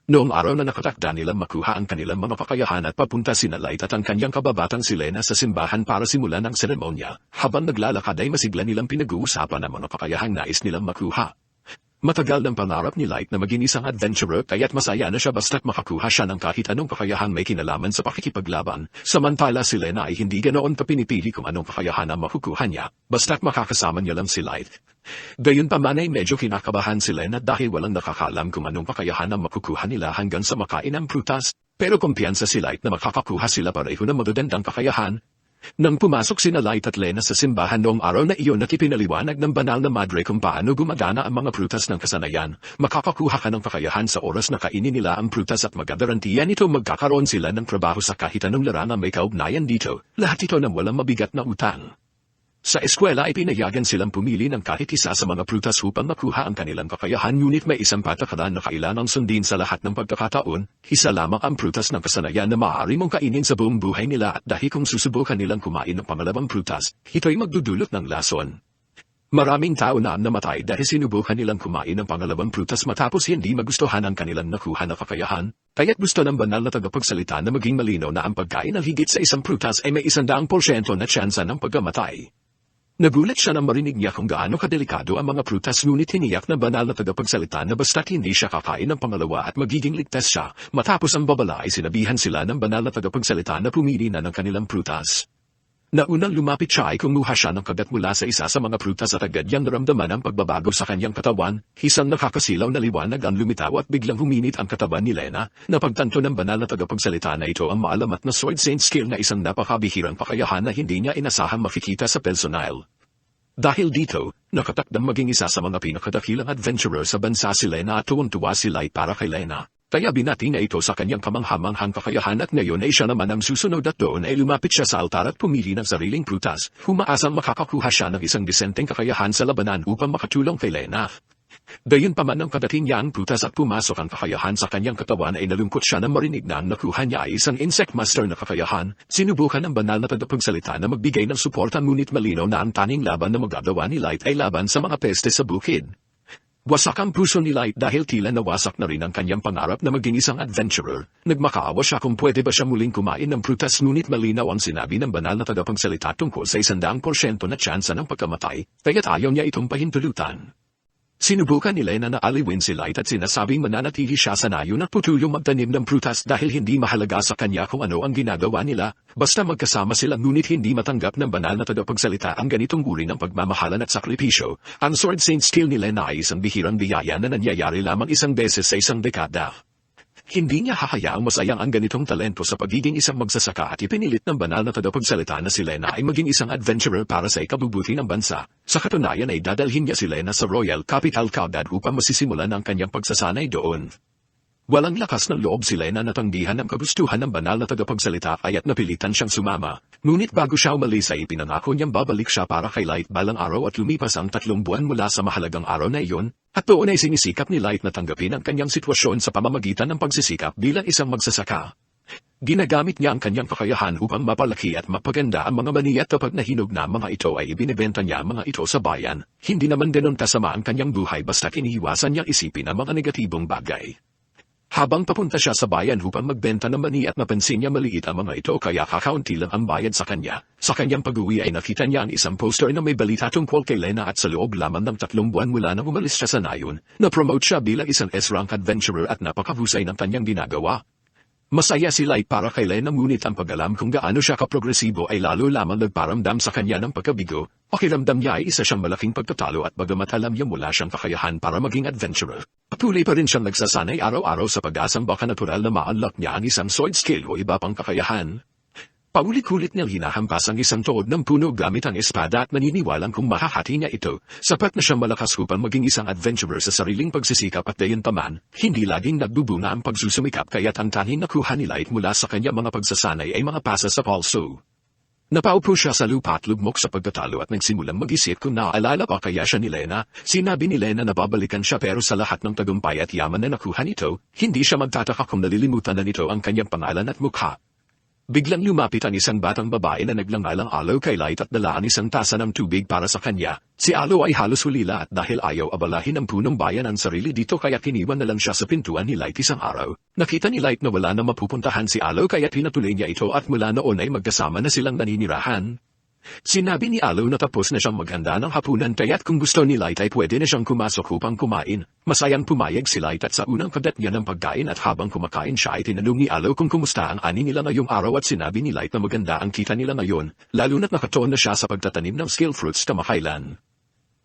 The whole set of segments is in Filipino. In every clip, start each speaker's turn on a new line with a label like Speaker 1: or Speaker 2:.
Speaker 1: Noong araw na nakatakda nilang makuha ang kanilang mga kakayahan at papunta sina Light at ang kanyang kababatang si Lena sa simbahan para simulan ang seremonya, habang naglalakad ay masigla nilang pinag-uusapan ang mga kakayahang nais nilang makuha. Matagal ng pangarap ni Light na maging isang adventurer kaya't masaya na siya basta't makakuha siya ng kahit anong kakayahang may kinalaman sa pakikipaglaban, samantala si Lena ay hindi ganoon kapinipili kung anong kakayahan ang makukuha niya, basta't makakasama niya lang si Light. Gayunpaman ay medyo kinakabahan si Lena dahil walang nakakalam kung anong kakayahan ang makukuha nila hanggang sa makain ng prutas, pero kumpiyansa si Light na makakakuha sila pareho ng magagandang kakayahan. Nang pumasok sina Light at Lena sa simbahan noong araw na iyon at ipinaliwanag ng banal na madre kung paano gumagana ang mga prutas ng kasanayan, makakakuha ka ng kakayahan sa oras na kainin nila ang prutas at magagarantiya nito magkakaroon sila ng trabaho sa kahit anong larangan may kaugnayan dito, lahat ito ng walang mabigat na utang. Sa eskwela ay pinayagan silang pumili ng kahit isa sa mga prutas upang makuha ang kanilang kakayahan ngunit may isang patakaran na kailangang sundin sa lahat ng pagkakataon, isa lamang ang prutas ng kasanayan na maaari mong kainin sa buong buhay nila at dahil kung susubukan nilang kumain ng pangalawang prutas, ito'y magdudulot ng lason. Maraming tao na namatay dahil sinubukan nilang kumain ng pangalawang prutas matapos hindi magustuhan ang kanilang nakuha na kakayahan, kaya't gusto ng banal na tagapagsalita na maging malinaw na ang pagkain ng higit sa isang prutas ay may 100% na tsansa ng pagkamatay. Nagulat siya nang marinig niya kung gaano kadelikado ang mga prutas ngunit hiniyak na banal na tagapagsalita na basta't hindi siya kakain ng pangalawa at magiging ligtas siya, matapos ang babala ay sinabihan sila ng banal na tagapagsalita na pumili na ng kanilang prutas. Naunang lumapit siya ay kumuha siya ng kagat mula sa isa sa mga prutas at agad niyang naramdaman ang pagbabago sa kanyang katawan, isang nakakasilaw na liwanag ang lumitaw at biglang huminit ang katawan ni Lena, napagtanto ng banal na tagapagsalita na ito ang maalamat na sword saint skill na isang napakabihirang kakayahan na hindi niya inasahang makikita sa personal. Dahil dito, nakatakdang maging isa sa mga pinakadakilang adventurer sa bansa si Lena at tuwang-tuwa si Light para kay Lena. Kaya binati niya ito sa kanyang kamanghamanghang kakayahan at ngayon ay siya naman ang susunod at doon ay lumapit siya sa altar at pumili ng sariling prutas, humaasang makakakuha siya ng isang disenteng kakayahan sa labanan upang makatulong kay Lena. Gayunpaman nang kadating niya ang prutas at pumasok ang kakayahan sa kanyang katawan ay nalungkot siya na marinig na ang nakuha niya ay isang insect master na kakayahan, sinubukan ng banal na tagapagsalita na magbigay ng suporta ngunit malinaw na ang tanging laban na magagawa ni Light ay laban sa mga peste sa bukid. Wasak ang puso ni Light dahil tila nawasak na rin ang kanyang pangarap na maging isang adventurer. Nagmakaawa siya kung pwede ba siya muling kumain ng prutas ngunit malinaw ang sinabi ng banal na tagapagsalita tungkol sa 100% na tsansa ng pagkamatay, kaya't ayaw niya itong pahintulutan. Sinubukan ni Lena na aliwin si Light at sinasabing mananatili siya sa nayon at putulong magtanim ng prutas dahil hindi mahalaga sa kanya kung ano ang ginagawa nila, basta magkasama sila ngunit hindi matanggap ng banal na tagapagsalita ang ganitong uri ng pagmamahalan at sakripisyo. Ang sword saint skill ni Lena ay isang bihirang biyaya na nangyayari lamang isang beses sa isang dekada. Hindi niya hahayaang masayang ang ganitong talento sa pagiging isang magsasaka at ipinilit ng banal na tagapagsalita na si Lena ay maging isang adventurer para sa ikabubuti ng bansa. Sa katunayan ay dadalhin niya si Lena sa Royal Capital Caudad upang masisimulan ang kanyang pagsasanay doon. Walang lakas ng loob si Lena na tanggihan ang kagustuhan ng banal na tagapagsalita kaya't napilitan siyang sumama. Ngunit bago siya umalis ay ipinangako niyang babalik siya para kay Light balang araw at lumipas ang 3 buwan mula sa mahalagang araw na iyon, at doon ay sinisikap ni Light na tanggapin ang kanyang sitwasyon sa pamamagitan ng pagsisikap bilang isang magsasaka. Ginagamit niya ang kanyang kakayahan upang mapalaki at mapaganda ang mga mani at kapag nahinog na mga ito ay ibinebenta niya mga ito sa bayan. Hindi naman ganon kasama ang kanyang buhay basta iniiwasan niyang isipin ang mga negatibong bagay. Habang papunta siya sa bayan upang magbenta ng mani at napansin niya maliit ang mga ito kaya kakaunti lang ang bayad sa kanya. Sa kanyang pag-uwi ay nakita niya ang isang poster na may balita tungkol kay Lena at sa loob lamang ng 3 buwan mula nang umalis siya sa nayon, na-promote siya bilang isang S-rank adventurer at napakahusay ng kanyang ginagawa. Masaya si Light para kay Lena ngunit ang pag-alam kung gaano siya kaprogresibo ay lalo lamang nagparamdam sa kanya ng pagkabigo. Pakiramdam niya ay isa siyang malaking pagtatalo at bagamat alam niya mula siyang kakayahan para maging adventurer. Patuloy pa rin siyang nagsasanay araw-araw sa pag-asang baka natural na ma-unlock niya ang isang sword skill o iba pang kakayahan. Paulit-ulit niyang hinahampas ang isang tuhod ng puno gamit ang espada at naniniwalang kung mahahati niya ito, sapat na siyang malakas upang maging isang adventurer sa sariling pagsisikap at gayunpaman, hindi laging nagbubunga ang pagsusumikap kaya't ang tanging nakuha ni Light mula sa kanya mga pagsasanay ay mga pasa sa palso. Napaupo siya sa lupa at lugmok sa pagtatalo at nagsimulang mag-isip kung naaalala pa kaya siya ni Lena. Sinabi ni Lena na babalikan siya pero sa lahat ng tagumpay at yaman na nakuha nito, hindi siya magtataka kung nalilimutan na nito ang kanyang pangalan at mukha. Biglang lumapit ang isang batang babae na naglangalang Alo kay Light at dala ang isang tasa ng tubig para sa kanya. Si Alo ay halos hulila at dahil ayaw abalahin ang punong bayan ang sarili dito kaya kiniwan na lang siya sa pintuan ni Light isang araw. Nakita ni Light na wala na mapupuntahan si Alo kaya pinatuloy niya ito at mula noon ay magkasama na silang naninirahan. Sinabi ni Alo na tapos na siyang maghanda ng hapunan kaya't kung gusto ni Light ay pwede na siyang kumasok upang kumain. Masayang pumayag si Light at sa unang kagat niya ng pagkain at habang kumakain siya ay tinanong ni Alo kung kumusta ang ani nila ngayong araw at sinabi ni Light na maganda ang kita nila ngayon, lalo na't nakatoon na siya sa pagtatanim ng scale fruits kamakailan.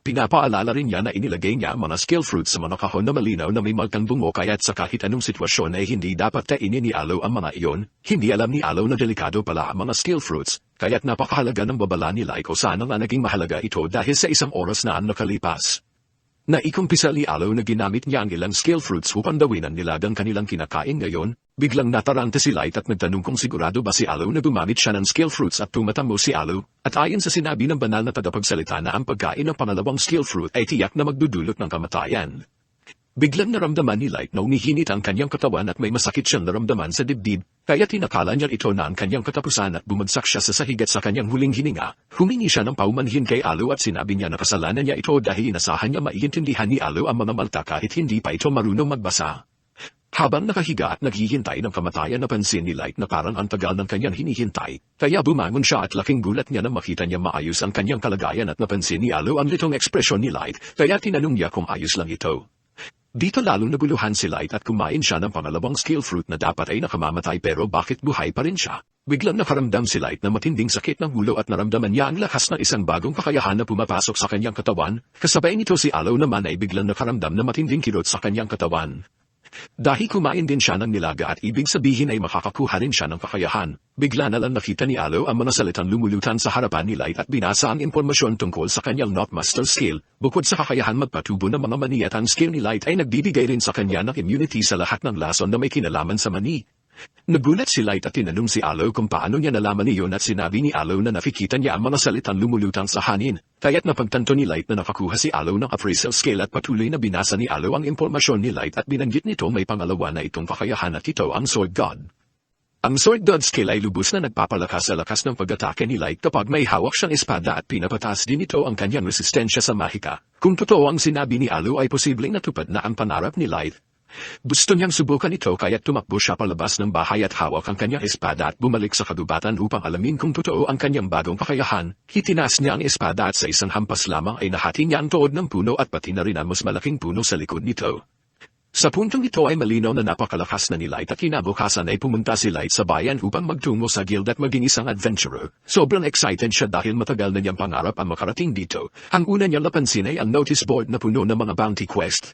Speaker 1: Pinapaalala rin niya na inilagay niya ang mga scale fruits sa mga kahon na malinaw na may malkang bungo kaya't sa kahit anong sitwasyon ay hindi dapat kainin ni Alo ang mga iyon. Hindi alam ni Alo na delikado pala ang mga scale fruits, kaya't napakahalaga ng babala ni Light o sana nga naging mahalaga ito dahil sa isang oras na ang nakalipas. Naikumpisa ni Alo na ginamit niya ang ilang scale fruits upang gawin ang nilagang kanilang kinakain ngayon. Biglang natarante si Light at nagtanong kung sigurado ba si Alo na gumamit siya ng scale fruits at tumatamo si Alo. At ayon sa sinabi ng banal na tagapagsalita na ang pagkain ng pangalawang scale fruit ay tiyak na magdudulot ng kamatayan. Biglang naramdaman ni Light na umihinit ang kanyang katawan at may masakit siyang naramdaman sa dibdib, kaya tinakala niya ito na ang kanyang katapusan at bumagsak siya sa sahig at sa kanyang huling hininga. Humingi siya ng paumanhin kay Alo at sinabi niya na kasalanan niya ito dahil inasahan niya maiintindihan ni Alo ang mga malta kahit hindi pa ito marunong magbasa. Habang nakahiga at naghihintay ng kamatayan napansin ni Light na parang ang tagal ng kanyang hinihintay, kaya bumangon siya at laking gulat niya na makita niya maayos ang kanyang kalagayan at napansin ni Alo ang litong ekspresyon ni Light, kaya tinanong niya kung ayos lang ito. Dito lalong naguluhan si Light at kumain siya ng pangalawang scale fruit na dapat ay nakamamatay pero bakit buhay pa rin siya. Biglang nakaramdam si Light na matinding sakit ng ulo at naramdaman niya ang lakas ng isang bagong kakayahan na pumapasok sa kanyang katawan, kasabay nito si Alo naman ay biglang nakaramdam na matinding kirot sa kanyang katawan. Dahil kumain din siya ng nilaga at ibig sabihin ay makakakuha rin siya ng kakayahan. Bigla na lang nakita ni Alo ang mga salitang lumulutan sa harapan ni Light at binasa ang impormasyon tungkol sa kanyang Knockmaster skill. Bukod sa kakayahan magpatubo ng mga mani at ang skill ni Light ay nagbibigay rin sa kanya ng immunity sa lahat ng lason na may kinalaman sa mani. Nagulat si Light at tinanong si Alo kung paano niya nalaman iyon at sinabi ni Alo na nakikita niya ang mga salitang lumulutang sa hanin. Kaya't napagtanto ni Light na nakakuha si Alo ng appraisal skill at patuloy na binasa ni Alo ang impormasyon ni Light at binanggit nito may pangalawa na itong kakayahan at ito ang Sword God. Ang Sword God skill ay lubos na nagpapalakas sa lakas ng pag-atake ni Light kapag may hawak siyang espada at pinapataas din ito ang kanyang resistensya sa mahika. Kung totoo ang sinabi ni Alo ay posibleng natupad na ang pangarap ni Light. Gusto niyang subukan ito kaya tumakbo siya palabas ng bahay at hawak ang kanyang espada at bumalik sa kagubatan upang alamin kung totoo ang kanyang bagong kakayahan. Hitinaas niya ang espada at sa isang hampas lamang ay nahati niya ang tuhod ng puno at pati na rin ang mas malaking puno sa likod nito. Sa puntong ito ay malinaw na napakalakas na ni Light at kinabukasan ay pumunta si Light sa bayan upang magtungo sa guild at maging isang adventurer. Sobrang excited siya dahil matagal na niyang pangarap ang makarating dito. Ang una niyang napansin ay ang notice board na puno ng mga bounty quest.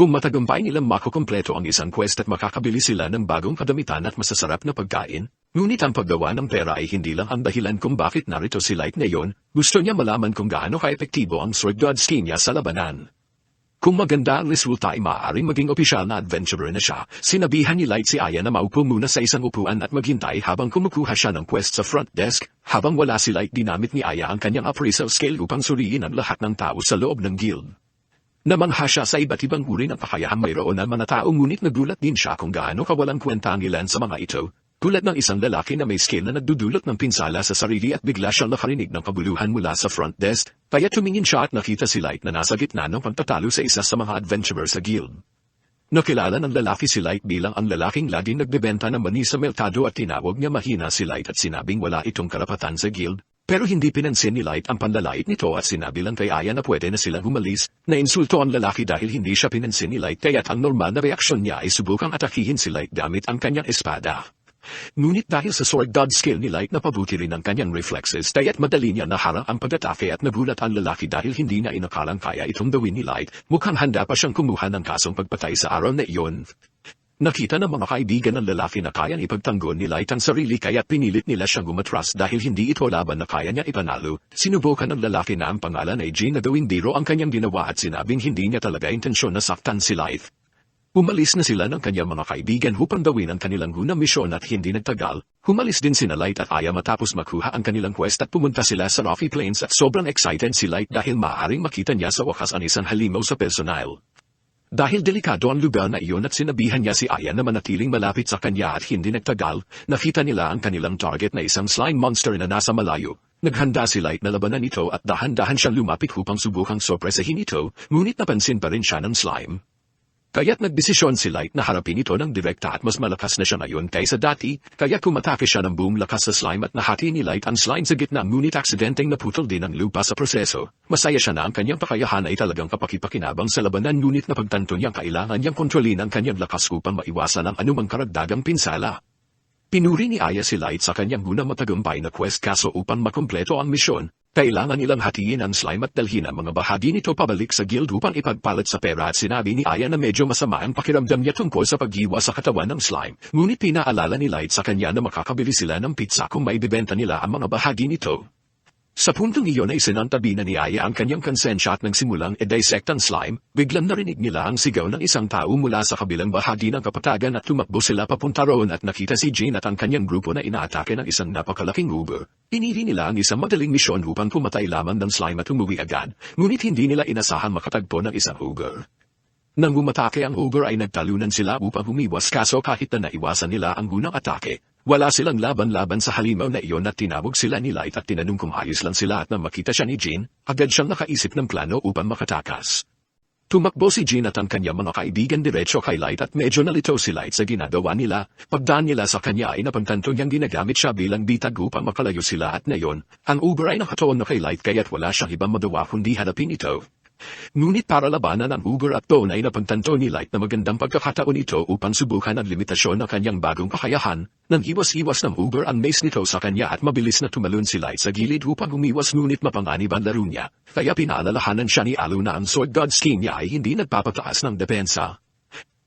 Speaker 1: Kung matagumpay nilang makukumpleto ang isang quest at makakabili sila ng bagong kadamitan at masasarap na pagkain, ngunit ang paggawa ng pera ay hindi lang ang dahilan kung bakit narito si Light ngayon. Gusto niya malaman kung gaano ka-epektibo ang Sword God scheme niya sa labanan. Kung maganda ang resulta ay maaaring maging opisyal na adventurer na siya. Sinabihan ni Light si Aya na maupo muna sa isang upuan at maghintay habang kumukuha siya ng quest sa front desk. Habang wala si Light, dinamit ni Aya ang kanyang appraisal scale upang suriin ang lahat ng tao sa loob ng guild. Namangha siya sa iba't ibang uri ng kakayahang mayroon ng mga tao ngunit nagulat din siya kung gaano kawalang kwenta ang ilan sa mga ito. Tulad ng isang lalaki na may skill na nagdudulot ng pinsala sa sarili at bigla siyang nakarinig ng kabuluhan mula sa front desk, kaya tumingin siya at nakita si Light na nasa gitna ng pagtatalo sa isa sa mga adventurer sa guild. Nakilala ng lalaki si Light bilang ang lalaking laging nagbebenta ng mani sa merkado at tinawag niya mahina si Light at sinabing wala itong karapatan sa guild. Pero hindi pinansin ni Light ang panlalait nito at sinabi lang kay Aya na pwede na silang humalis. Nainsulto ang lalaki dahil hindi siya pinansin ni Light kaya't ang normal na reaksyon niya ay subukang atakihin si Light gamit ang kanyang espada. Ngunit dahil sa Sword God skill ni Light napabuti rin ang kanyang reflexes kaya't madali niya naharang ang pag-atake at nagulat ang lalaki dahil hindi na inakalang kaya itong gawin ni Light. Mukhang handa pa siyang kumuha ng kasong pagpatay sa araw na iyon. Nakita ng mga kaibigan ng lalaki na kayang ipagtanggol ni Light ang sarili kaya't pinilit nila siyang umatras dahil hindi ito laban na kaya niya ipanalo. Sinubukan ng lalaki na ang pangalan ay Jean na gawing biro ang kanyang ginawa at sinabing hindi niya talaga intensyon na saktan si Light. Umalis na sila ng kanyang mga kaibigan upang gawin ang kanilang unang misyon at hindi nagtagal. Humalis din sina Light at Aya matapos makuha ang kanilang quest at pumunta sila sa Rocky Plains at sobrang excited si Light dahil maaaring makita niya sa wakas ang isang halimaw sa personal. Dahil delikado ang lugar na iyon at sinabihan niya si Aya na manatiling malapit sa kanya at hindi nagtagal, nakita nila ang kanilang target na isang slime monster na nasa malayo. Naghanda si Light na labanan ito at dahan-dahan siyang lumapit upang subukang sorpresahin ito, ngunit napansin pa rin siya ng slime. Kaya't nagdesisyon si Light na harapin ito ng direkta at mas malakas na siya ngayon kaysa dati, kaya kumatake siya ng buong lakas sa slime at nahati ni Light ang slime sa gitna ngunit aksidenteng naputol din ang lupa sa proseso. Masaya siya na ang kanyang kakayahan ay talagang kapakipakinabang sa labanan ngunit napagtanto niyang kailangan niyang kontrolin ang kanyang lakas upang maiwasan ang anumang karagdagang pinsala. Pinuri ni Aya si Light sa kanyang unang matagumpay na quest kaso upang makumpleto ang misyon, kailangan nilang hatiin ang slime at dalhin ang mga bahagi nito pabalik sa guild upang ipagpalit sa pera at sinabi ni Aya na medyo masama ang pakiramdam niya tungkol sa paghiwa sa katawan ng slime, ngunit pinaalala ni Light sa kanya na makakabili sila ng pizza kung maibibenta nila ang mga bahagi nito. Sa puntong iyon ay sinantabi na ni Aya ang kanyang konsensya at nang simulang i-dissect ang slime, biglang narinig nila ang sigaw ng isang tao mula sa kabilang bahagi ng kapatagan at tumakbo sila papunta roon at nakita si Jean at ang kanyang grupo na inaatake ng isang napakalaking uber. Pinili nila ang isang madaling misyon upang pumatay lamang ng slime at umuwi agad, ngunit hindi nila inasahan makatagpo ng isang uber. Nang umatake ang uber ay nagtalunan sila upang humiwas kaso kahit na naiwasan nila ang unang atake, wala silang laban-laban sa halimaw na iyon at tinawag sila ni Light at tinanong kung ayos lang sila at nang makita siya ni Jean, agad siyang nakaisip ng plano upang makatakas. Tumakbo si Jean at ang kanyang mga kaibigan diretso kay Light at medyo nalito si Light sa ginagawa nila. Pagdaan nila sa kanya ay napagtanto niyang ginagamit siya bilang bitag upang makalayo sila at ngayon, ang uber ay nakatuon na kay Light kaya't wala siyang ibang magawa kundi harapin ito. Ngunit para labanan ang uber at doon ay napagtanto ni Light na magandang pagkakataon ito upang subukan ang limitasyon ng kanyang bagong kakayahan. Nang iwas-iwas ng uber ang mace nito sa kanya at mabilis na tumalon si Light sa gilid upang umiwas ngunit mapanganib ang laro niya, kaya pinaalalahanan siya ni Alu na ang Sword God King niya ay hindi nagpapataas ng depensa.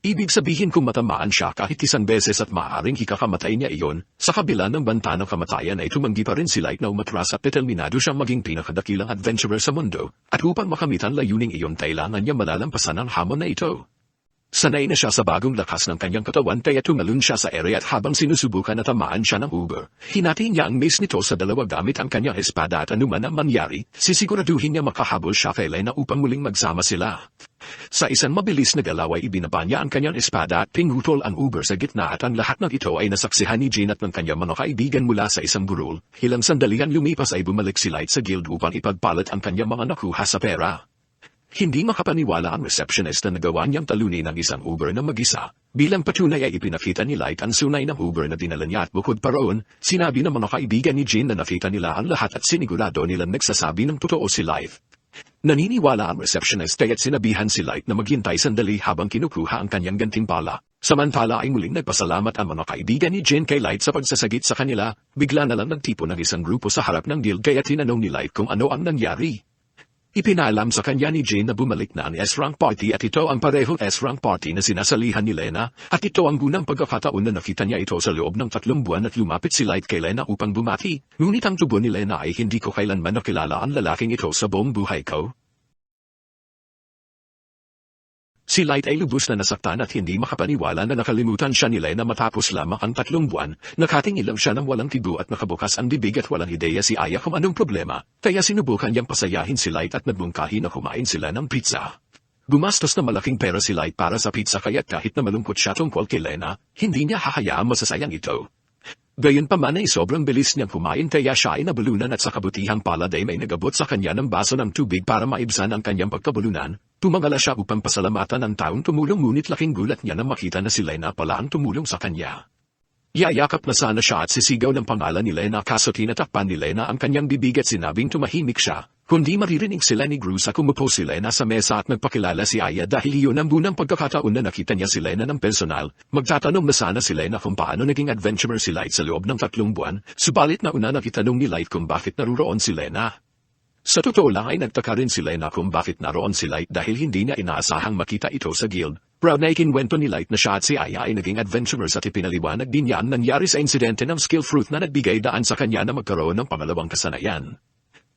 Speaker 1: Ibig sabihin kung matamaan siya kahit isang beses at maaaring ikakamatay niya iyon, sa kabila ng banta ng kamatayan ay tumanggi pa rin si Light na umatras at determinado siyang maging pinakadakilang adventurer sa mundo, at upang makamit ang layuning iyon kailangan niya malalampasan ang hamon na ito. Sanay na siya sa bagong lakas ng kanyang katawan kaya tumalon siya sa ere at habang sinusubukan na tamaan siya ng uber, hinati niya ang mace nito sa dalawa gamit ang kanyang espada at anuman ang mangyari, sisiguraduhin niya makahabol siya kay Lena upang muling magsama sila. Sa isang mabilis na galaw ay ibinaba niya ang kanyang espada at pinutol ang uber sa gitna at ang lahat ng ito ay nasaksihan ni Jean at ng kanyang mga kaibigan mula sa isang burol. Ilang sandalian lumipas ay bumalik si Light sa guild upang ipagpalit ang kanyang mga nakuha sa pera. Hindi makapaniwala ang receptionist na nagawa niyang talunin ang isang Uber na mag-isa. Bilang patunay ay ipinakita ni Light ang sunay ng Uber na dinala niya at bukod pa roon, sinabi ng mga kaibigan ni Jean na nakita nila ang lahat at sinigurado nilang nagsasabi ng totoo si Light. Naniniwala ang receptionist kaya't sinabihan si Light na maghintay sandali habang kinukuha ang kanyang gantimpala. Samantala ay muling nagpasalamat ang mga kaibigan ni Jean kay Light sa pagsasagit sa kanila, bigla na lang nagtipon ng isang grupo sa harap ng guild kaya tinanong ni Light kung ano ang nangyari. Ipinaalam sa kanya ni Jane na bumalik na ang S-Rank Party at ito ang parehong S-Rank Party na sinasalihan ni Lena, at ito ang unang pagkakataon na nakita niya ito sa loob ng 3 buwan at lumapit si Light kay Lena upang bumati. Ngunit ang tubo ni Lena ay hindi ko kailanman nakilala ang lalaking ito sa buong buhay ko. Si Light ay lubos na nasaktan at hindi makapaniwala na nakalimutan siya ni Lena matapos lamang ang 3 buwan. Nakatingin lang siya ng walang tibo at nakabukas ang bibig at walang ideya si Aya kung anong problema, kaya sinubukan niyang pasayahin si Light at nagbungkahi na kumain sila ng pizza. Gumastos na malaking pera si Light para sa pizza kaya't kahit na malungkot siya tungkol kay Lena, hindi niya hahayaang masasayang ito. Gayunpaman ay sobrang bilis niyang kumain kaya siya ay nabulunan at sa kabutihang palad ay may nagabot sa kanya ng baso ng tubig para maibsan ang kanyang pagkabulunan. Tumangala siya upang pasalamatan ang taong tumulong ngunit laking gulat niya na makita na si Lena pala ang tumulong sa kanya. Yayakap na sana siya at sisigaw ng pangalan ni Lena kaso tinatakpan ni Lena ang kanyang bibig at sinabing tumahimik siya. Kundi maririnig sila ni Gru sa kumupo si Lena sa mesa at nagpakilala si Aya dahil iyon ang unang pagkakataon na nakita niya si Lena ng personal. Magtatanong na sana si Lena kung paano naging adventurer si Light sa loob ng 3 buwan, subalit nauna nakitanong ni Light kung bakit naruroon si Lena. Sa totoo lang ay nagtaka rin si Lena kung bakit naroon si Light dahil hindi niya inaasahang makita ito sa guild. Proud na ikinwento ni Light na siya at si Aya ay naging adventurers at ipinaliwanag din niya ang nangyari sa insidente ng skill fruit na nagbigay daan sa kanya na magkaroon ng pangalawang kasanayan.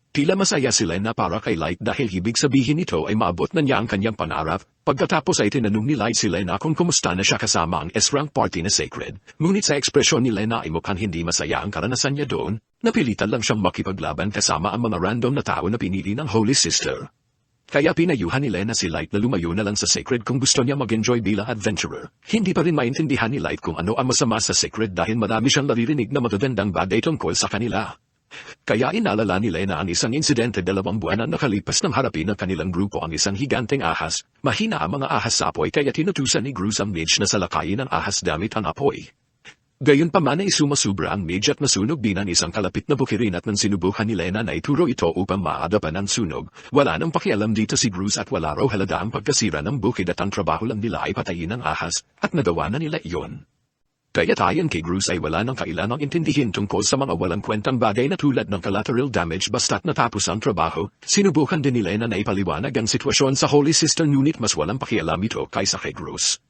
Speaker 1: Tila masaya si Lena para kay Light dahil ibig sabihin nito ay maabot na niya ang kanyang pangarap. Pagkatapos ay tinanong ni Light si Lena kung kumusta na siya kasama ang S-Rank Party na Sacred. Ngunit sa ekspresyon ni Lena ay mukhang hindi masaya ang karanasan niya doon. Napilitan lang siyang makipaglaban kasama ang mga random na tao na pinili ng Holy Sister. Kaya pinayuhan ni Lena si Light na lumayo na lang sa Sacred kung gusto niya mag-enjoy bilang adventurer. Hindi pa rin maintindihan ni Light kung ano ang masama sa Sacred dahil marami siyang naririnig na magagandang bagay tungkol sa kanila. Kaya inalala ni Lena ang isang insidente 2 buwan na nakalipas nang harapin ng kanilang grupo ang isang higanteng ahas. Mahina ang mga ahas sa apoy kaya tinutusan ni Gruz ang mage na salakayin ang ahas gamit ang apoy. Gayunpaman ay sumasubra ang mage at nasunog din ang isang kalapit na bukirin at nang sinubukan ni Lena na ituro ito upang maadapan ang sunog. Wala nang pakialam dito si Gruz at wala raw halata ang pagkasira ng bukid at ang trabaho lang nila ay patayin ang ahas at nagawa na nila iyon. Kaya tayon kay Gruz ay wala nang kailangang intindihin tungkol sa mga walang kwentang bagay na tulad ng collateral damage basta't natapos ang trabaho. Sinubukan din ni Lena na ipaliwanag ang sitwasyon sa Holy Sister ngunit mas walang pakialam ito kaysa kay Gruz.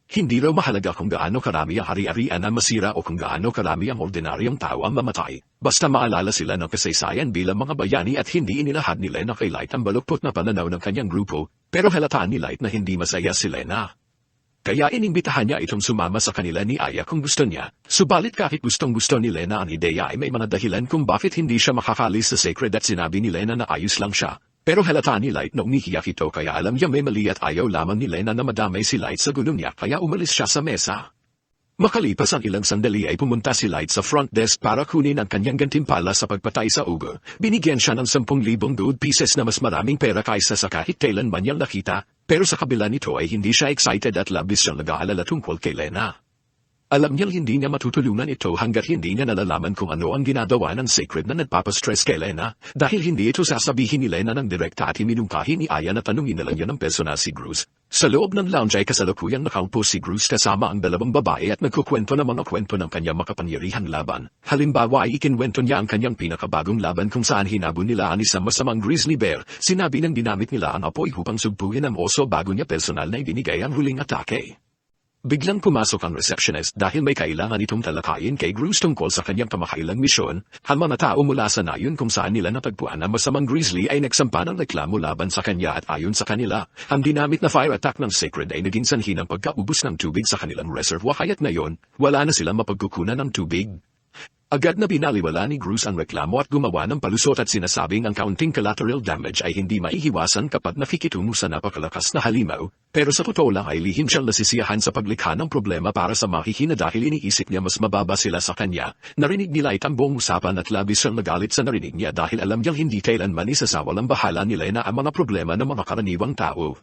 Speaker 1: Hindi raw mahalaga kung gaano karami ang hari-arian ang masira o kung gaano karami ang ordinaryong tao ang mamatay. Basta maalala sila ng kasaysayan bilang mga bayani at hindi inilahad ni Lena kay Light ang baluktot na pananaw ng kanyang grupo, pero halataan ni Light na hindi masaya si Lena. Kaya inimbitahan niya itong sumama sa kanila ni Aya kung gusto niya. Subalit kahit gustong-gusto ni Lena ang ideya ay may mga dahilan kung bakit hindi siya makakalis sa Sacred at sinabi ni Lena na ayos lang siya. Pero halata ni Light na umihiyak ito kaya alam niya may mali at ayaw lamang ni Lena na madamay si Light sa gulo niya kaya umalis siya sa mesa. Makalipas ang ilang sandali ay pumunta si Light sa front desk para kunin ang kanyang gantimpala sa pagpatay sa ugo. Binigyan siya ng 10,000 gold pieces na mas maraming pera kaysa sa kahit kailan man niyang nakita, pero sa kabila nito ay hindi siya excited at labis siyang nag-aalala tungkol kay Lena. Alam niya hindi niya matutulungan ito hanggat hindi niya nalalaman kung ano ang ginagawa ng Sacred na nagpapastress kay Lena, dahil hindi ito sasabihin ni Lena ng direkta at iminungkahi ni Aya na tanungin na lang niya ng personal si Gruz. Sa loob ng lounge ay kasalukuyang nakaupo si Gruz kasama ang 2 babae at nagkukwento ng mga kwento ng kanyang makapangyarihang laban. Halimbawa ay ikinwento niya ang kanyang pinakabagong laban kung saan hinabon nila ang isang masamang grizzly bear. Sinabi ng ginamit nila ang apoy upang sugpuin ang oso bago niya personal na ibinigay ang huling atake. Biglang pumasok ang receptionist dahil may kailangan itong talakayin kay Gruz tungkol sa kanyang kamakailang misyon. Ang mga tao mula sa nayon kung saan nila natagpuan ang masamang grizzly ay nagsampa ng reklamo laban sa kanya at ayon sa kanila, ang dinamit na fire attack ng Sacred ay naging sanhi ng pagkaubos ng tubig sa kanilang reservoir kaya't ngayon, wala na silang mapagkukunan ng tubig. Agad na binaliwala ni Gruz ang reklamo at gumawa ng palusot at sinasabing ang kaunting collateral damage ay hindi maihiwasan kapag nakikitungo sa napakalakas na halimaw, pero sa totoo lang ay lihim siyang nasisiyahan sa paglikha ng problema para sa makikina dahil iniisip niya mas mababa sila sa kanya. Narinig ni Light ang buong usapan at labis siyang nagalit sa narinig niya dahil alam niyang hindi kailanman isasawalang bahala ni Lena ang mga problema ng mga karaniwang tao.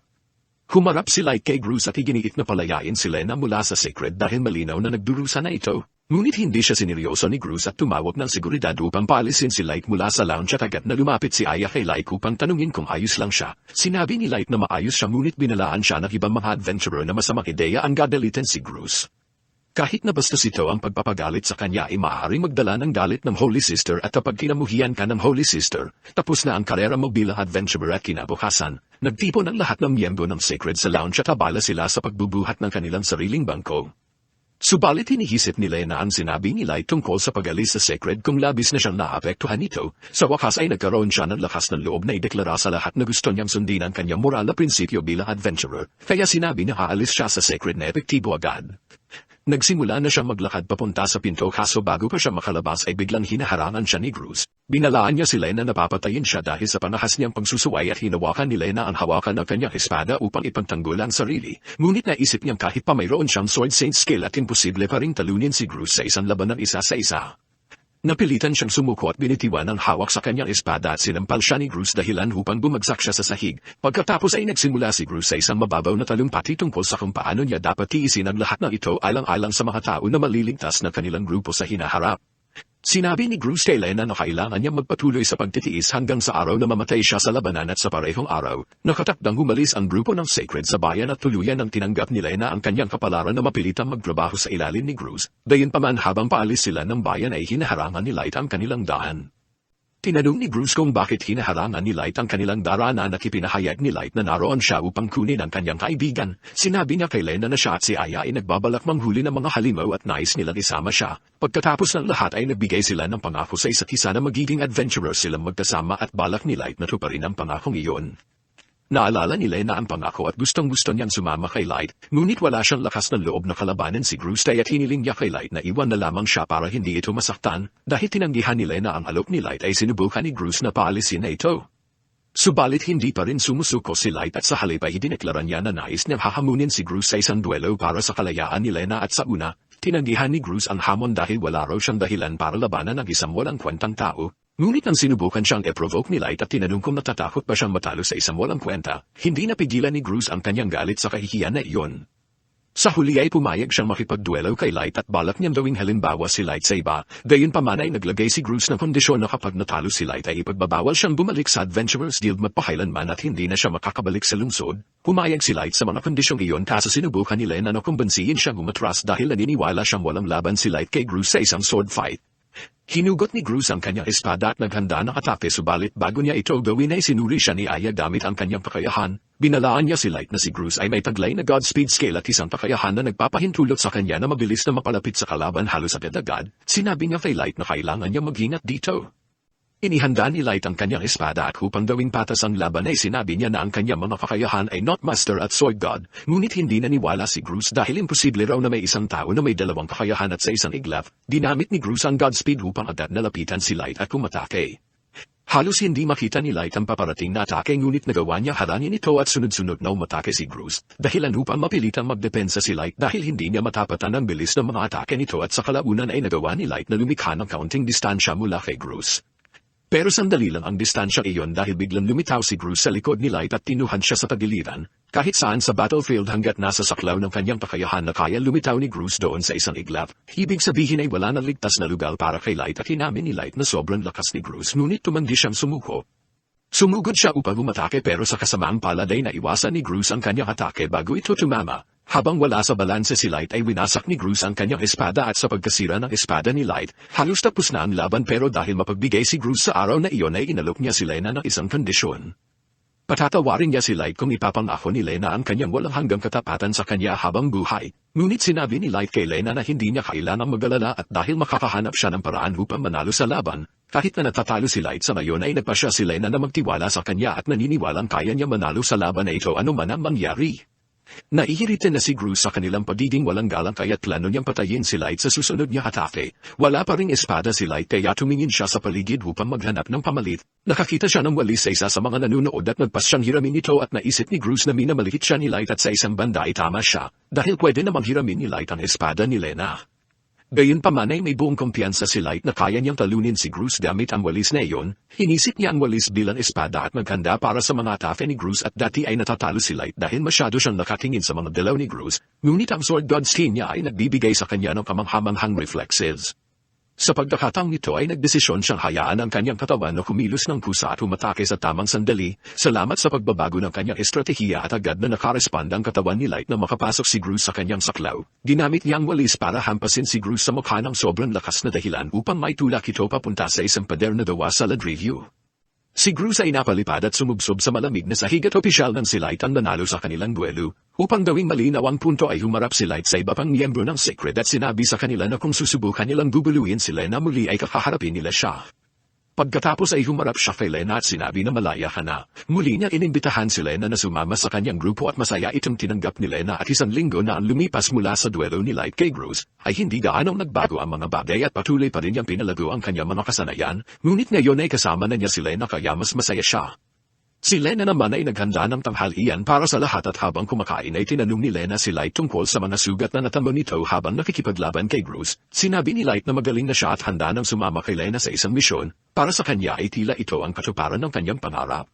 Speaker 1: Humarap si Light kay Gruz at iginiit na palayain si Lena mula sa Sacred dahil malinaw na nagdurusa na ito. Ngunit hindi siya sineryoso ni Gruz at tumawag ng seguridad upang paalisin si Light mula sa lounge at agad na lumapit si Aya kay Light upang tanungin kung ayos lang siya. Sinabi ni Light na maayos siya ngunit binalaan siya ng ibang mga adventurer na masamang ideya ang gagalitin si Gruz. Kahit na bastos ito ang pagpapagalit sa kanya ay maaaring magdala ng galit ng Holy Sister at kapag kinamuhian ka ng Holy Sister, tapos na ang karera mo bilang adventurer at kinabukasan. Nagtipon ang lahat ng miyembro ng Sacred sa lounge at abala sila sa pagbubuhat ng kanilang sariling bangko. Subalit hinihisip ni Lena ang sinabi ni Light tungkol sa pag-alis sa Sacred kung labis na siyang naapektuhan nito. Sa wakas ay nagkaroon siya ng lakas ng loob na ideklara sa lahat na gusto niyang sundin ang kanyang moral na prinsipyo bilang adventurer, kaya sinabi na aalis siya sa Sacred na epektibo agad. Nagsimula na siyang maglakad papunta sa pinto kaso bago pa siya makalabas ay biglang hinaharangan siya ni Gruz. Binalaan niya si Lena na papatayin siya dahil sa panahas niyang pagsusuway at hinawakan ni Lena ang hawakan ng kanyang espada upang ipagtanggol ang sarili. Ngunit naisip niyang kahit pa mayroon siyang sword saint skill at imposible pa ring talunin si Gruz sa isang labanan isa sa isa. Napilitan siyang sumuko at binitiwan ang hawak sa kanyang espada at sinampal siya ni Gruz dahilan upang bumagsak siya sa sahig. Pagkatapos ay nagsimula si Gruz sa isang mababaw na talumpati tungkol sa kung paano niya dapat tiisin ang lahat ng ito alang-alang sa mga tao na maliligtas ng kanilang grupo sa hinaharap. Sinabi ni Gruz kay Lena na kailangan niya magpatuloy sa pagtitiis hanggang sa araw na mamatay siya sa labanan at sa parehong araw. Nakatakdang humalis ang grupo ng Sacred sa bayan at tuluyan ng tinanggap ni Lena ang kanyang kapalaran na mapilitang magtrabaho sa ilalim ni Gruz. Gayunpaman habang paalis sila ng bayan ay hinaharangan ni Light ang kanilang dahan. Tinanong ni Gruz kung bakit hinaharangan ni Light ang kanilang daraanan at ipinahayag ni Light na naroon siya upang kunin ang kanyang kaibigan. Sinabi niya kay Lena na siya at si Aya ay nagbabalak manghuli ng mga halimaw at nais nilang isama siya. Pagkatapos ng lahat ay nagbigay sila ng pangako sa isa't isa na magiging adventurer silang magkasama at balak ni Light na tuparin ang pangakong iyon. Naalala ni Lena ang pangako at gustong-gusto niyang sumama kay Light, ngunit wala siyang lakas ng loob na kalabanin si Gruz at hiniling niya kay Light na iwan na lamang siya para hindi ito masaktan. Dahil tinanggihan ni Lena ang alok ni Light ay sinubukan ni Gruz na paalisin na ito. Subalit hindi pa rin sumusuko si Light at sa halip ay idineklara niya na nais niyang hahamunin si Bruce sa isang duelo para sa kalayaan ni Lena at sa una, tinanggihan ni Bruce ang hamon dahil wala raw siyang dahilan para labanan ng isang walang kwentang tao. Ngunit nang sinubukan siyang e-provoke ni Light at tinanong kung natatakot ba siyang matalo sa isang walang kwenta, hindi napigilan ni Bruce ang kanyang galit sa kahihiyan na iyon. Sa huli ay pumayag siyang makipagduelo kay Light at balak niyang gawing halimbawa si Light sa iba, gayunpaman ay naglagay si Bruce ng kondisyon na kapag natalo si Light ay ipagbabawal siyang bumalik sa Adventurers Guild magpakailanman at hindi na siya makakabalik sa lungsod. Pumayag si Light sa mga kondisyong iyon kaso sinubukan ni Lena na kumbinsihin siyang umatras dahil naniniwala siyang walang laban si Light kay Bruce sa isang sword fight. Hinugot ni Bruce ang kanyang espada at naghanda ng atake subalit bago niya ito gawin ay sinuri siya ni Aya gamit ang kanyang kakayahan. Binalaan niya si Light na si Bruce ay may taglay na Godspeed scale at isang kakayahan na nagpapahintulot sa kanya na mabilis na mapalapit sa kalaban halos agad-agad. Sinabi niya kay Light na kailangan niya mag-ingat dito. Inihanda ni Light ang kanyang espada at upang gawing patas ang laban ay sinabi niya na ang kanyang mga kakayahan ay not master at sword god, ngunit hindi naniwala si Bruce dahil imposible raw na may isang tao na may dalawang kakayahan at sa isang iglap, dinamit ni Bruce ang Godspeed upang agad nalapitan si Light at kumatake. Halos hindi makita ni Light ang paparating na atake ngunit nagawa niya harangin ito at sunod-sunod na umatake si Bruce, dahilan upang mapilitang magdepensa si Light dahil hindi niya matapatan ang bilis ng mga atake nito at sa kalaunan ay nagawa ni Light na lumikha ng kaunting distansya mula kay Bruce. Pero sandali lang ang distansya iyon dahil biglang lumitaw si Bruce sa likod ni Light at tinuhan siya sa tagiliran, kahit saan sa battlefield hanggat nasa saklaw ng kanyang kakayahan na kaya lumitaw ni Bruce doon sa isang iglap. Ibig sabihin ay wala nang ligtas na lugar para kay Light at hinamin ni Light na sobrang lakas ni Bruce ngunit tumanggi siyang sumuko. Sumugod siya upang umatake pero sa kasamaang palad ay naiwasan ni Bruce ang kanyang atake bago ito tumama. Habang wala sa balanse si Light ay winasak ni Bruce ang kanyang espada at sa pagkasira ng espada ni Light, halos tapos na ang laban pero dahil mapagbigay si Bruce sa araw na iyon ay inalok niya si Lena ng isang kondisyon. Patatawarin niya si Light kung ipapangako ni Lena ang kanyang walang hanggang katapatan sa kanya habang buhay. Ngunit sinabi ni Light kay Lena na hindi niya kailangang mag-alala at dahil makakahanap siya ng paraan upang manalo sa laban, kahit na natatalo si Light sa ngayon ay nagpasya si Lena na magtiwala sa kanya at naniniwalang kaya niya manalo sa laban na ito anuman ang mangyari. Naiirita na si Bruce sa kanilang pagiging walang galang kaya't plano niyang patayin si Light sa susunod niya atake. Wala pa ring espada si Light kaya tumingin siya sa paligid upang maghanap ng pamalit. Nakakita siya ng walis sa isa sa mga nanunood at nagpas siyang hiramin ito at naisip ni Bruce na minamalikit siya ni Light at sa isang banda ay tama siya, dahil pwede namang hiramin ni Light ang espada ni Lena. Gayunpaman ay may buong kumpiyansa si Light na kaya niyang talunin si Bruce gamit ang walis na iyon. Hinisip niya ang walis bilang espada at maghanda para sa mga atake ni Bruce at dati ay natatalo si Light dahil masyado siyang nakatingin sa mga dilaw ni Bruce, ngunit ang sword god skin niya ay nagbibigay sa kanya ng kamanghamanghang reflexes. Sa pagkakataong ito ay nagdesisyon siyang hayaan ang kanyang katawan na kumilos ng kusa at umatake sa tamang sandali, salamat sa pagbabago ng kanyang estratehiya at agad na nakarespond ang katawan ni Light na makapasok si Bruce sa kanyang saklaw. Ginamit niya ang walis para hampasin si Bruce sa mukha ng sobrang lakas na dahilan upang maitulak ito papunta sa isang pader na dawa sa ladrillo. Si Bruce ay napalipad at sumubsob sa malamig na sahig at opisyal ng si Light ang nanalo sa kanilang duelo. Upang gawing malinaw ang punto ay humarap si Light sa iba pang miyembro ng Sacred at sinabi sa kanila na kung susubukan nilang guguluhin si Lena muli ay kakaharapin nila siya. Pagkatapos ay humarap siya kay Lena at sinabi na malaya ka na. Muli niya inimbitahan si Lena na sumama sa kanyang grupo at masaya itong tinanggap ni Lena at isang linggo na ang lumipas mula sa duelo ni Light kay Bruce, ay hindi gaanong nagbago ang mga bagay at patuloy pa rin niyang pinalago ang kanyang mga kasanayan, ngunit ngayon ay kasama na niya si Lena kaya mas masaya siya. Si Lena naman ay naghanda ng tanghalian para sa lahat at habang kumakain ay tinanong ni Lena si Light tungkol sa mga sugat na natamo nito habang nakikipaglaban kay Bruce. Sinabi ni Light na magaling na siya at handa nang sumama kay Lena sa isang misyon, para sa kanya ay tila ito ang katuparan ng kanyang pangarap.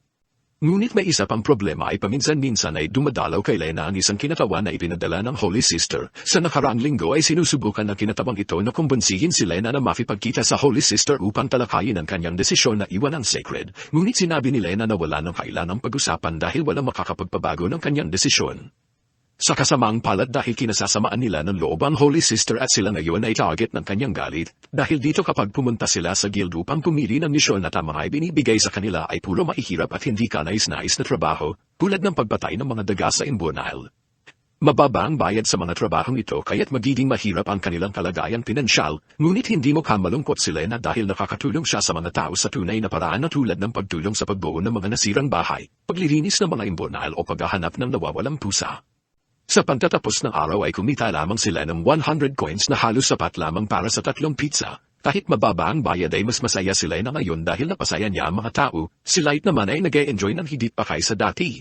Speaker 1: Ngunit may isa pang problema ay paminsan-minsan ay dumadalaw kay Lena ang isang kinatawan na ipinadala ng Holy Sister. Sa nakaraang linggo ay sinusubukan ng kinatawang ito na kumbinsihin si Lena na makipagkita sa Holy Sister upang talakayin ang kanyang desisyon na iwan ang Sacred. Ngunit sinabi ni Lena na wala nang kailangang pag-usapan dahil walang makakapagpabago ng kanyang desisyon. Sa kasamaang palad dahil kinasasamaan nila ng loob ang Holy Sister at sila ngayon ay target ng kanyang galit, dahil dito kapag pumunta sila sa guild upang pumili ng misyon na tamang ay binibigay sa kanila ay puro mahihirap at hindi kanais-nais na trabaho, tulad ng pagpatay ng mga daga sa imbonal. Mababa ang bayad sa mga trabahong ito kaya't magiging mahirap ang kanilang kalagayan pinansyal, ngunit hindi mukhang malungkot si Lena dahil nakakatulong siya sa mga tao sa tunay na paraan na tulad ng pagtulong sa pagbuo ng mga nasirang bahay, paglilinis ng mga imbonal o paghahanap ng nawawalang pusa. Sa pagtatapos ng araw ay kumita lamang sila ng 100 coins na halos sapat lamang para sa 3 pizza. Kahit mababa ang bayad ay mas masaya si Lena ngayon dahil napasaya niya ang mga tao, si Light naman ay nag-e-enjoy ng higit pa kaysa dati.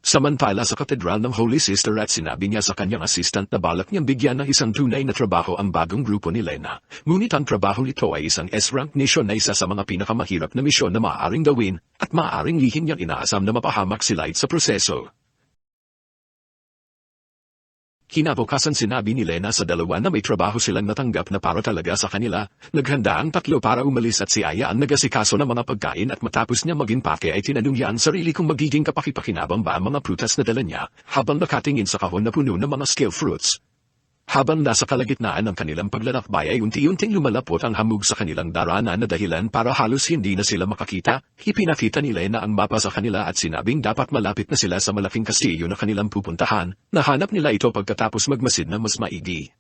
Speaker 1: Samantala sa katedral ng Holy Sister at sinabi niya sa kanyang assistant na balak niyang bigyan ng isang tunay na trabaho ang bagong grupo ni Lena. Ngunit ang trabaho nito ay isang S-rank mission na isa sa mga pinakamahirap na misyon na maaaring gawin at maaaring lihin niyang inaasam na mapahamak si Light sa proseso. Kinabukasan sinabi ni Lena sa dalawa na may trabaho silang natanggap na para talaga sa kanila. Naghanda ang tatlo para umalis at si Aya ang nagasikaso ng mga pagkain at matapos niya maging pake ay tinanong niya ang sarili kung magiging kapakipakinabang ba ang mga prutas na dala niya habang nakatingin sa kahon na puno ng mga scale fruits. Habang nasa kalagitnaan ng kanilang paglalakbay ay unti-unting lumalapot ang hamog sa kanilang daranan na dahilan para halos hindi na sila makakita. Ipinakita ni Lena ang mapa sa kanila at sinabing dapat malapit na sila sa malaking kastilyo na kanilang pupuntahan. Nahanap nila ito pagkatapos magmasid na mas maigi.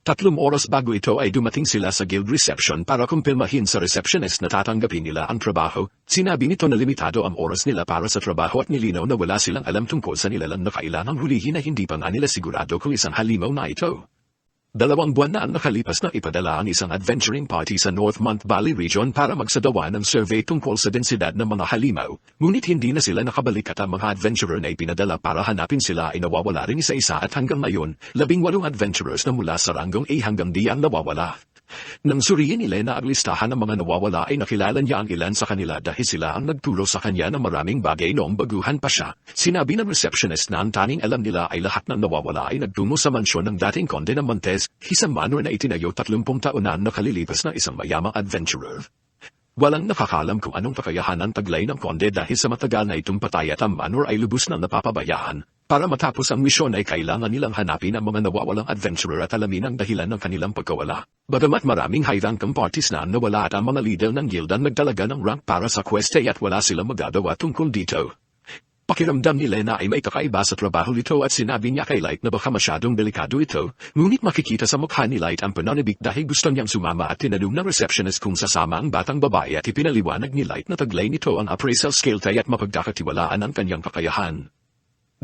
Speaker 1: 3 oras bago ito ay dumating sila sa guild reception para kumpirmahin sa receptionist na tatanggapin nila ang trabaho. Sinabi nito na limitado ang oras nila para sa trabaho at nilinaw na wala silang alam tungkol sa nilalang na kailangang hulihin na hindi pa nga nila sigurado kung isang halimaw na ito. 2 buwan na ang nakalipas na ipadala ang isang adventuring party sa North Month Valley region para magsagawa ng survey tungkol sa densidad ng mga halimaw. Ngunit hindi na sila nakabalik at ang mga adventurer na ipinadala para hanapin sila ay nawawala rin isa-isa at hanggang ngayon, 18 adventurers na mula sa ranggong A hanggang D ang nawawala. Nang suriin ni Lena ang listahan ng mga nawawala ay nakilala niya ang ilan sa kanila dahil sila ang nagturo sa kanya ng maraming bagay noong baguhan pa siya. Sinabi ng receptionist na ang tanging alam nila ay lahat ng nawawala ay nagtungo sa mansyon ng dating Conde ng Montes, isang manor na itinayo 30 taon na nakalilipas na isang mayamang adventurer. Walang nakakalam kung anong kakayahan ang taglay ng Conde dahil sa matagal na itong patay at ang manor ay lubos na napapabayaan. Para matapos ang misyon ay kailangan nilang hanapin ang mga nawawalang adventurer at alamin ang dahilan ng kanilang pagkawala. Bagamat maraming high-rank ang parties na nawala at ang mga leader ng gildan nagdalaga ng rank para sa quest at wala silang magagawa tungkol dito. Pakiramdam ni Lena ay may kakaiba sa trabaho nito at sinabi niya kay Light na baka masyadong delikado ito, ngunit makikita sa mukha ni Light ang pananabik dahil gusto niyang sumama at tinanong ng receptionist kung sasama ang batang babae at ipinaliwanag ni Light na taglay nito ang appraisal skill at mapagkakatiwalaan ang kanyang kakayahan.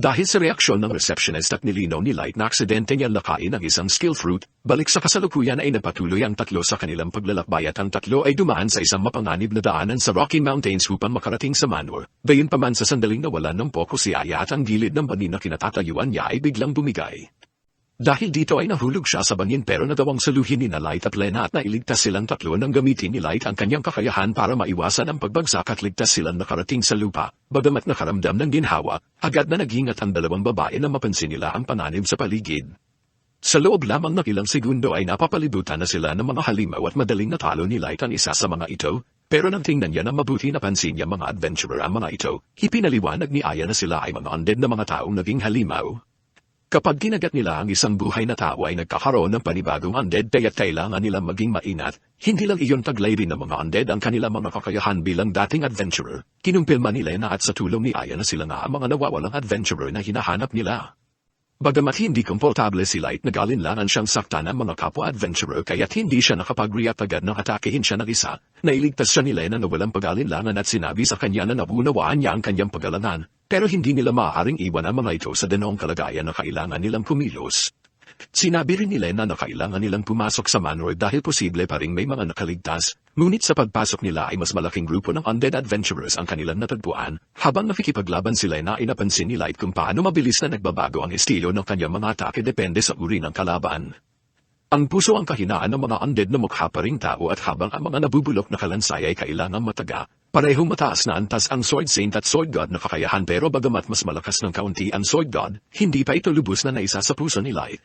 Speaker 1: Dahil sa reaksyon ng receptionist at nilinaw ni Light na aksidente niyang nakain ang isang skill fruit, balik sa kasalukuyan ay napatuloy ang tatlo sa kanilang paglalakbay at ang tatlo ay dumaan sa isang mapanganib na daanan sa Rocky Mountains upang makarating sa manor. Gayunpaman sa sandaling nawalan ng poko si Aya at ang gilid ng bangin na kinatatayuan niya ay biglang bumigay. Dahil dito ay nahulog siya sa bangin pero nagawang saluhin ni Light at Lena at nailigtas silang tatlo nang gamitin ni Light ang kanyang kakayahan para maiwasan ang pagbagsak at ligtas silang nakarating sa lupa. Bagamat nakaramdam ng ginhawa, agad na nag-ingat ang dalawang babae na mapansin nila ang panganib sa paligid. Sa loob lamang ng ilang segundo ay napapalibutan na sila ng mga halimaw at madaling natalo ni Light ang isa sa mga ito. Pero nang tingnan niya na mabuti napansin niya mga adventurer ang mga ito, ipinaliwanag ni Aya na sila ay mga undead na mga taong naging halimaw. Kapag ginagat nila ang isang buhay na tao ay nagkakaroon ng panibagong undead kaya't kailangan nilang maging mainat. Hindi lang iyon taglay rin ng mga undead ang kanilang mga kakayahan bilang dating adventurer. Kinumpilma ni Lena at sa tulong ni Aya na sila nga ang mga nawawalang adventurer na hinahanap nila. Bagamat hindi komportable si Light nagalinlangan siyang saktan ng mga kapwa-adventurer kaya't hindi siya nakapag-react agad nang atakehin siya ng isa. Nailigtas siya ni Lena na walang pag-alinlangan at sinabi sa kanya na naunawaan niya ang kanyang pag-alangan. Pero hindi nila maaaring iwan ang mga ito sa denong kalagayan na kailangan nilang kumilos. Sinabi rin ni Lena na kailangan nilang pumasok sa manor dahil posible pa rin may mga nakaligtas. Ngunit sa pagpasok nila ay mas malaking grupo ng undead adventurers ang kanilang natagpuan. Habang nakikipaglaban si Lena ay napansin ni Light kung paano mabilis na nagbabago ang estilo ng kanyang mga atake depende sa uri ng kalaban. Ang puso ang kahinaan ng mga undead na mukha pa ring tao at habang ang mga nabubulok na kalansay ay kailangang mataga. Parehong mataas na antas ang Sword Saint at Sword God na kakayahan pero bagamat mas malakas ng kaunti ang Sword God, hindi pa ito lubos na naisa sa puso ni Light.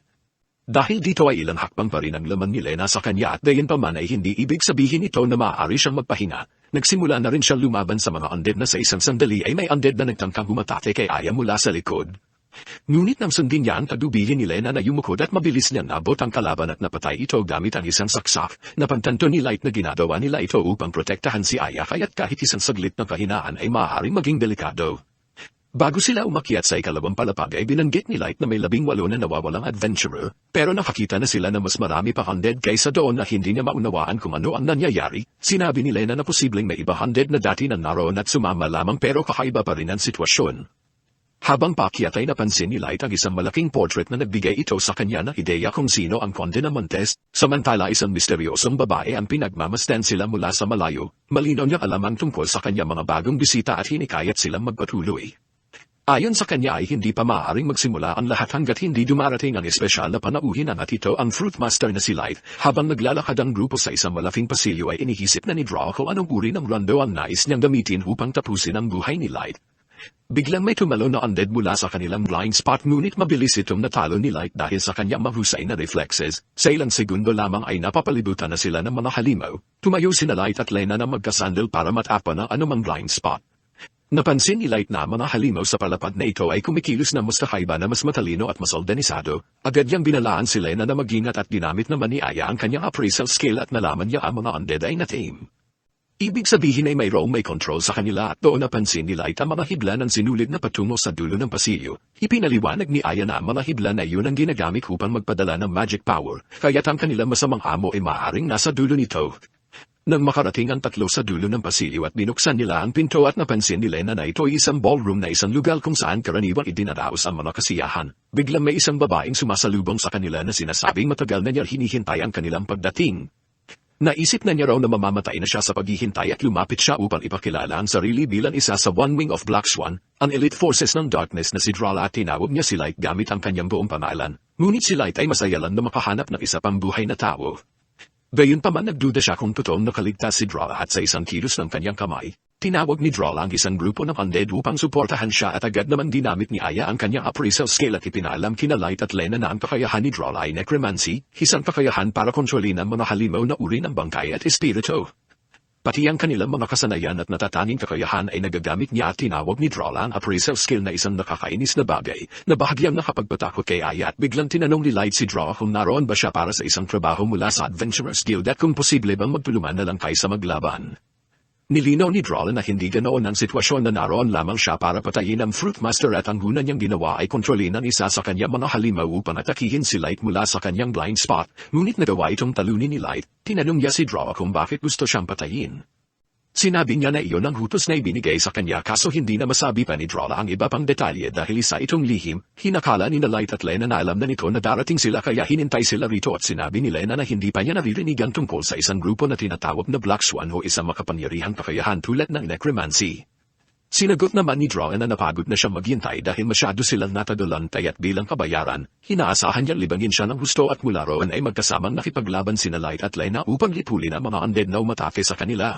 Speaker 1: Dahil dito ay ilang hakbang pa rin ang laman ni Lena sa kanya at gayunpaman ay hindi ibig sabihin ito na maaari siyang magpahinga. Nagsimula na rin siyang lumaban sa mga undead na sa isang sandali ay may undead na nagtangkang humatate kay Aya mula sa likod. Ngunit nang sundin niya ang tagubilin ni Lena na yumukod at mabilis niyang nabot ang kalaban at napatay ito gamit ang isang saksak, napantanto ni Light na ginagawa nila ito upang protektahan si Aya kaya't kahit isang saglit ng kahinaan ay maaaring maging delikado. Bago sila umakyat sa ikalawang palapag ay binanggit ni Light na may 18 na nawawalang adventurer, pero nakakita na sila na mas marami pa undead kaysa doon na hindi niya maunawaan kung ano ang nangyayari. Sinabi ni Lena na posibleng may iba undead na dati na naroon at sumama lamang pero kakaiba pa rin ang sitwasyon. Habang paakyat ay napansin ni Light ang isang malaking portrait na nagbigay ito sa kanya ng ideya kung sino ang Conde na Montes, samantala isang misteryosong babae ang pinagmamasdan sila mula sa malayo. Malinaw niyang alam ang tungkol sa kanya mga bagong bisita at hinikayat silang magpatuloy. Ayon sa kanya ay hindi pa maaaring magsimula ang lahat hanggat hindi dumarating ang espesyal na panauhin at ito ang Fruitmaster na si Light. Habang naglalakad ang grupo sa isang malaking pasilyo ay iniisip na ni Draw kung anong uri ng rondo ang nais niyang gamitin upang tapusin ang buhay ni Light. Biglang may tumalo na undead mula sa kanilang blind spot ngunit mabilis itong natalo ni Light dahil sa kanyang mahusay na reflexes. Sa ilang segundo lamang ay napapalibutan na sila ng mga halimaw. Tumayo sina Light at Lena na magkasandal para matapa ng anumang blind spot. Napansin ni Light na mga halimaw sa palapag na ito ay kumikilos na mas kakaiba na mas matalino at mas organisado. Agad niyang binalaan si Lena na mag-ingat at ginamit naman ni Aya ang kanyang appraisal skill at nalaman niya ang mga undead ay na-tame. Ibig sabihin ay mayroong may control sa kanila at doon napansin ni Light ang mga hibla ng sinulid na patungo sa dulo ng pasilyo. Ipinaliwanag ni Aya na ang mga hibla na iyon ang ginagamit upang magpadala ng magic power, kaya't ang kanilang masamang amo ay maaaring nasa dulo nito. Nang makarating ang tatlo sa dulo ng pasilyo at binuksan nila ang pinto at napansin ni Lena na ito ay isang ballroom na isang lugar kung saan karaniwang idinaraos ang mga kasiyahan. Biglang may isang babaeng sumasalubong sa kanila na sinasabing matagal na niya hinihintay ang kanilang pagdating. Naisip na niya raw na mamamatay na siya sa paghihintay at lumapit siya upang ipakilala ang sarili bilang isa sa One Wing of Black Swan, ang elite forces ng darkness na si Drala at tinawag niya si Light gamit ang kanyang buong pangalan. Ngunit si Light ay masaya lang na makahanap ng isa pang buhay na tao. Gayunpaman nagduda siya kung totoong nakaligtas si Drala at sa isang kilos ng kanyang kamay. Tinawag ni Drala ang isang grupo ng undead upang suportahan siya at agad naman dinamit ni Aya ang kanyang appraisal skill at ipinalam kina Light at Lena na ang kakayahan ni Drala ay necromancy, isang kakayahan para kontrolin ang mga halimaw na uri ng bangkay at espiritu. Pati ang kanilang mga kasanayan at natatanging kakayahan ay nagagamit niya at tinawag ni Drala ang appraisal skill na isang nakakainis na bagay na bahagyang nakapagpatakot kay Aya at biglang tinanong ni Light si Drala kung naroon ba siya para sa isang trabaho mula sa Adventurers Guild at kung posible bang magtulungan na lang kaysa maglaban. Nilinaw ni Drala na hindi ganoon ang sitwasyon na naroon lamang siya para patayin ang Fruitmaster at ang una niyang ginawa ay kontrolin ang isa sa kanyang mga halimaw upang atakihin si Light mula sa kanyang blind spot, ngunit nagawa itong talunin ni Light. Tinanong niya si Drala kung bakit gusto siyang patayin. Sinabi niya na iyon ang hutos na ibinigay sa kanya kaso hindi na masabi pa ni Drala ang iba pang detalye dahil isa itong lihim. Hinakala ni Light at Lena na alam na nito na darating sila kaya hinintay sila rito at sinabi ni Lena na hindi pa niya naririnig ang tungkol sa isang grupo na tinatawag na Black Swan o isang makapangyarihang kakayahan tulad ng necromancy. Sinagot naman ni Drala na napagod na siyang maghintay dahil masyado silang natadulantay at bilang kabayaran, hinaasahan niya libangin siya ng husto at mula roon ay magkasamang nakipaglaban sina Light at Lena upang lipulin ang mga undead na umatake sa kanila.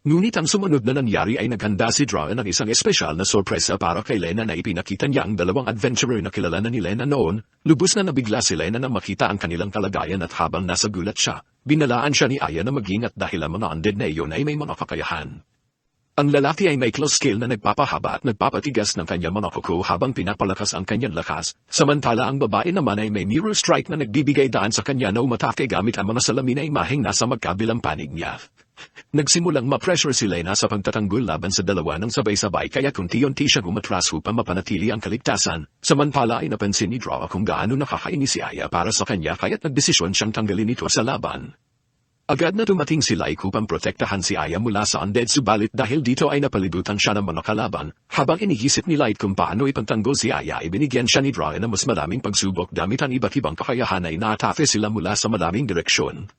Speaker 1: Ngunit ang sumunod na nangyari ay naghanda si Drala ng isang espesyal na sorpresa para kay Lena na ipinakita niya ang dalawang adventurer na kilala na ni Lena noon. Lubos na nabigla si Lena na makita ang kanilang kalagayan at habang nasa gulat siya, binalaan siya ni Aya na mag-ingat dahil ang mga undead na iyon ay may mga kakayahan. Ang lalaki ay may close skill na nagpapahaba at nagpapatigas ng kanyang mga kuko habang pinapalakas ang kanyang lakas, samantala ang babae naman ay may mirror strike na nagbibigay daan sa kanya na umatake gamit ang mga salamin na imaheng nasa magkabilang panig niya. Nagsimulang ma-pressure si Lena sa pagtatanggol laban sa dalawa ng sabay-sabay kaya unti-unti siya umatras upang mapanatili ang kaligtasan. Samantala ay napansin ni Drala kung gaano nakakainis si Aya para sa kanya kaya't nagdesisyon siyang tanggalin ito sa laban. Agad na dumating si Light upang protektahan si Aya mula sa undead subalit dahil dito ay napalibutan siya ng mga kalaban. Habang iniisip ni Light kung paano ipagtanggol si Aya ay binigyan siya ni Drala na mas maraming pagsubok gamit ang iba't ibang kakayahan ay naatake sila mula sa maraming direksyon.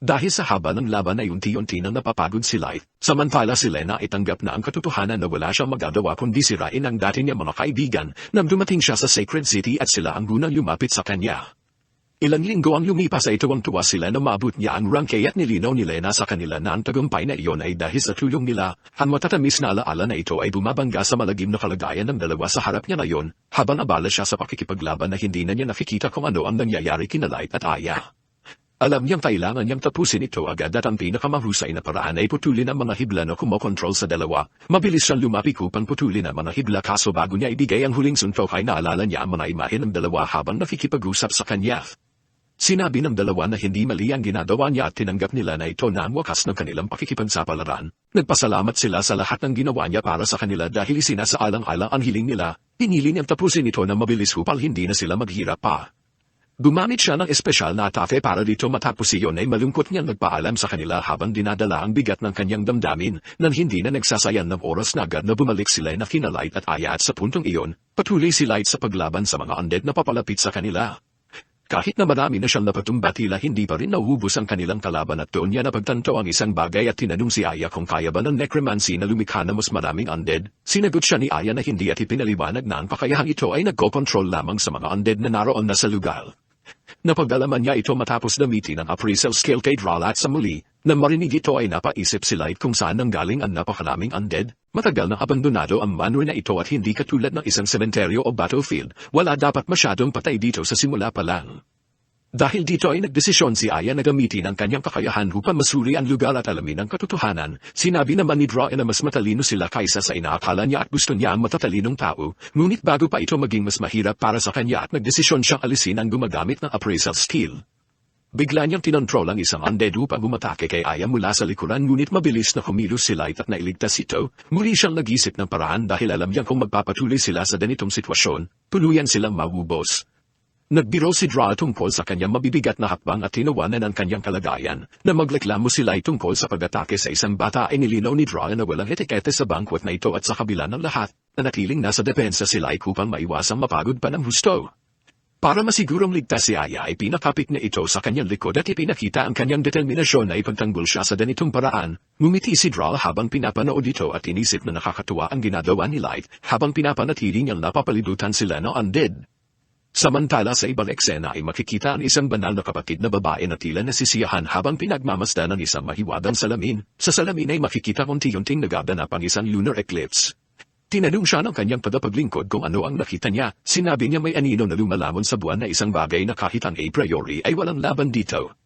Speaker 1: Dahil sa haba ng laban ay unti-unti nang napapagod si Light, samantala si Lena ay tanggap na ang katotohanan na wala siyang magagawa kundi sirain ang dati niya mga kaibigan nang dumating siya sa Sacred City at sila ang unang lumapit sa kanya. Ilang linggo ang lumipas ay tuwang-tuwa sila na maabot niya ang rank at nilinaw ni Lena sa kanila na ang tagumpay na iyon ay dahil sa tulong nila. Ang matatamis na alaala na ito ay bumabangga sa malagim na kalagayan ng dalawa sa harap niya ngayon, habang abala siya sa pakikipaglaban na hindi na niya nakikita kung ano ang nangyayari kina Light at Aya. Alam niyang kailangan niyang tapusin ito agad at ang pinakamahusay na paraan ay putulin ang mga hibla na kumokontrol sa dalawa. Mabilis siyang lumapit upang putulin ang mga hibla kaso bago niya ibigay ang huling suntok ay naalala niya ang mga imahe ng dalawa habang nakikipag-usap sa kanya. Sinabi ng dalawa na hindi mali ang ginagawa niya at tinanggap nila na ito na ang wakas ng kanilang pakikipagsapalaran. Nagpasalamat sila sa lahat ng ginawa niya para sa kanila dahil isinasaalang-alang ang hiling nila. Pinili niyang tapusin ito na mabilis upang hindi na sila maghirap pa. Gumamit siya ng espesyal na atake para dito matapos iyon ay malungkot niyang nagpaalam sa kanila habang dinadala ang bigat ng kanyang damdamin nang hindi na nagsasayang ng oras na agad na bumalik sila na kina Light at Aya at sa puntong iyon, patuloy si Light sa paglaban sa mga undead na papalapit sa kanila. Kahit na marami na siyang napatumba tila hindi pa rin nauubos ang kanilang kalaban at doon niya napagtanto ang isang bagay at tinanong si Aya kung kaya ba ng necromancy na lumikha na mas maraming undead. Sinagot siya ni Aya na hindi at ipinaliwanag na ang kakayahang ito ay nagko-control lamang sa mga undead na naroon na sa lugar. Napagdalaman niya ito matapos gamitin ang appraisal skill kay Drala at sa muli, na marinig ito ay napaisip si Light kung saan nanggaling ang napakaraming undead. Matagal na abandonado ang manor na ito at hindi katulad ng isang sementeryo o battlefield, wala dapat masyadong patay dito sa simula pa lang. Dahil dito ay nagdesisyon si Aya na gamitin ang kanyang kakayahan upang masuri ang lugar at alamin ang katotohanan. Sinabi naman ni Draw na mas matalino sila kaysa sa inaakala niya at gusto niya ang matatalinong tao, ngunit bago pa ito maging mas mahirap para sa kanya at nagdesisyon siyang alisin ang gumagamit ng appraisal skill. Bigla niyang tinontrol ang isang undead upang umatake kay Aya mula sa likuran ngunit mabilis na kumilos si Light at nailigtas ito. Muli siyang nag-isip ng paraan dahil alam niyang kung magpapatuloy sila sa ganitong sitwasyon, tuluyan silang mabubos. Nagbiro si Dra tungkol sa kanyang mabibigat na hakbang at tinawanan ang kanyang kalagayan. Na magreklamo sila tungkol sa pag-atake sa isang bata ay nilinaw ni Dra na walang etikete sa banquet na ito at sa kabila ng lahat, nanatiling nasa depensa si Light upang maiwasang mapagod pa ng husto. Para masigurong ligtas si Aya ay pinakapit na ito sa kanyang likod at ipinakita ang kanyang determinasyon na ipagtanggol siya sa ganitong paraan. Ngumiti si Dra habang pinapanood ito at inisip na nakakatuwa ang ginagawa ni Light habang pinapanatili niyang napapalibutan sila ng undead. Samantala sa ibang eksena ay makikita ang isang banal na kapatid na babae na tila nasisiyahan habang pinagmamasdan ng isang mahiwagang salamin. Sa salamin ay makikita unti-unting nagaganap ang isang lunar eclipse. Tinanong siya ng kanyang tagapaglingkod kung ano ang nakita niya. Sinabi niya may anino na lumalamon sa buwan na isang bagay na kahit ang a priori ay walang laban dito.